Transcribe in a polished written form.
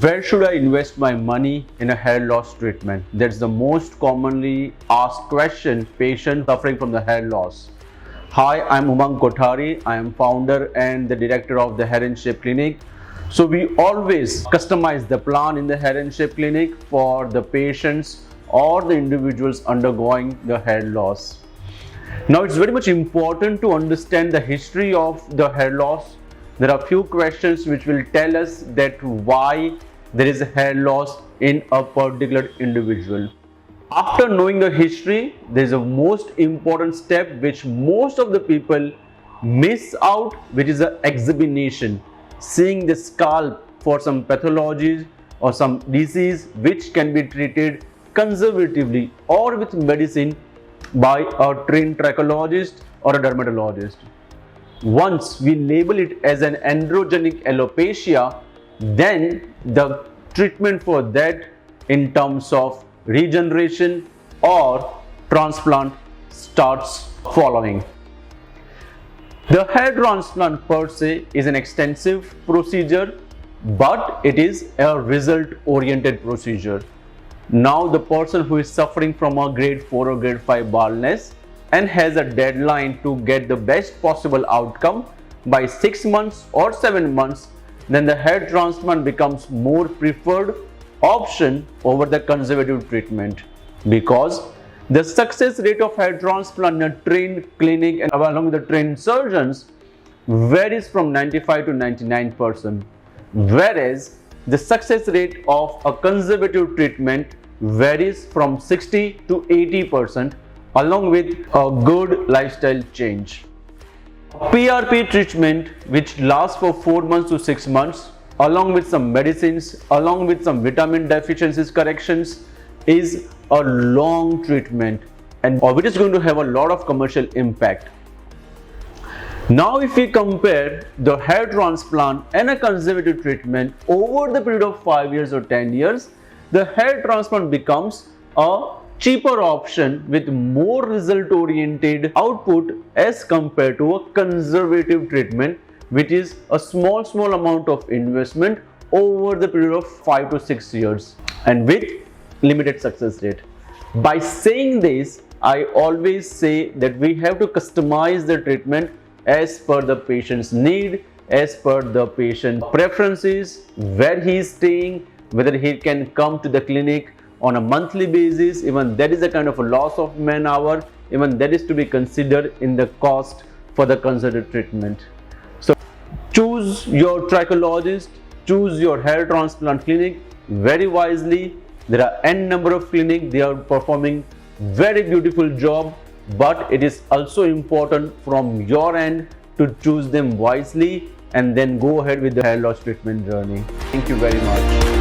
Where should I invest my money in a hair loss treatment? That's the most commonly asked question patients suffering from the hair loss. Hi, I'm Umang Kothari. I am founder and the director of the Hair and Shape Clinic. So we always customize the plan in the Hair and Shape Clinic for the patients or the individuals undergoing the hair loss. Now it's very much important to understand the history of the hair loss. There are few questions which will tell us that why there is a hair loss in a particular individual. After knowing the history, there is a most important step which most of the people miss out, which is the examination, seeing the scalp for some pathologies or some disease which can be treated conservatively or with medicine by a trained trachologist or a dermatologist. Once we label it as an androgenic alopecia, then the treatment for that in terms of regeneration or transplant starts following. The hair transplant per se is an extensive procedure, but it is a result-oriented procedure. Now the person who is suffering from a grade 4 or grade 5 baldness and has a deadline to get the best possible outcome by 6 months or 7 months, then the hair transplant becomes more preferred option over the conservative treatment, because the success rate of hair transplant in a trained clinic and along with the trained surgeons varies from 95 to 99%, whereas the success rate of a conservative treatment varies from 60 to 80% along with a good lifestyle change. PRP treatment, which lasts for 4 months to 6 months, along with some medicines, along with some vitamin deficiencies corrections, is a long treatment and which is going to have a lot of commercial impact. Now if we compare the hair transplant and a conservative treatment over the period of 5 years or 10 years, the hair transplant becomes a cheaper option with more result-oriented output as compared to a conservative treatment, which is a small amount of investment over the period of 5 to 6 years and with limited success rate. By saying this, I always say that we have to customize the treatment as per the patient's need, as per the patient preferences, where he is staying, whether he can come to the clinic on a monthly basis. Even that is a kind of a loss of man hour, even that is to be considered in the cost for the conservative treatment. So choose your trachologist, choose your hair transplant clinic very wisely. There are n number of clinics, they are performing very beautiful job, but it is also important from your end to choose them wisely and then go ahead with the hair loss treatment journey. Thank you very much.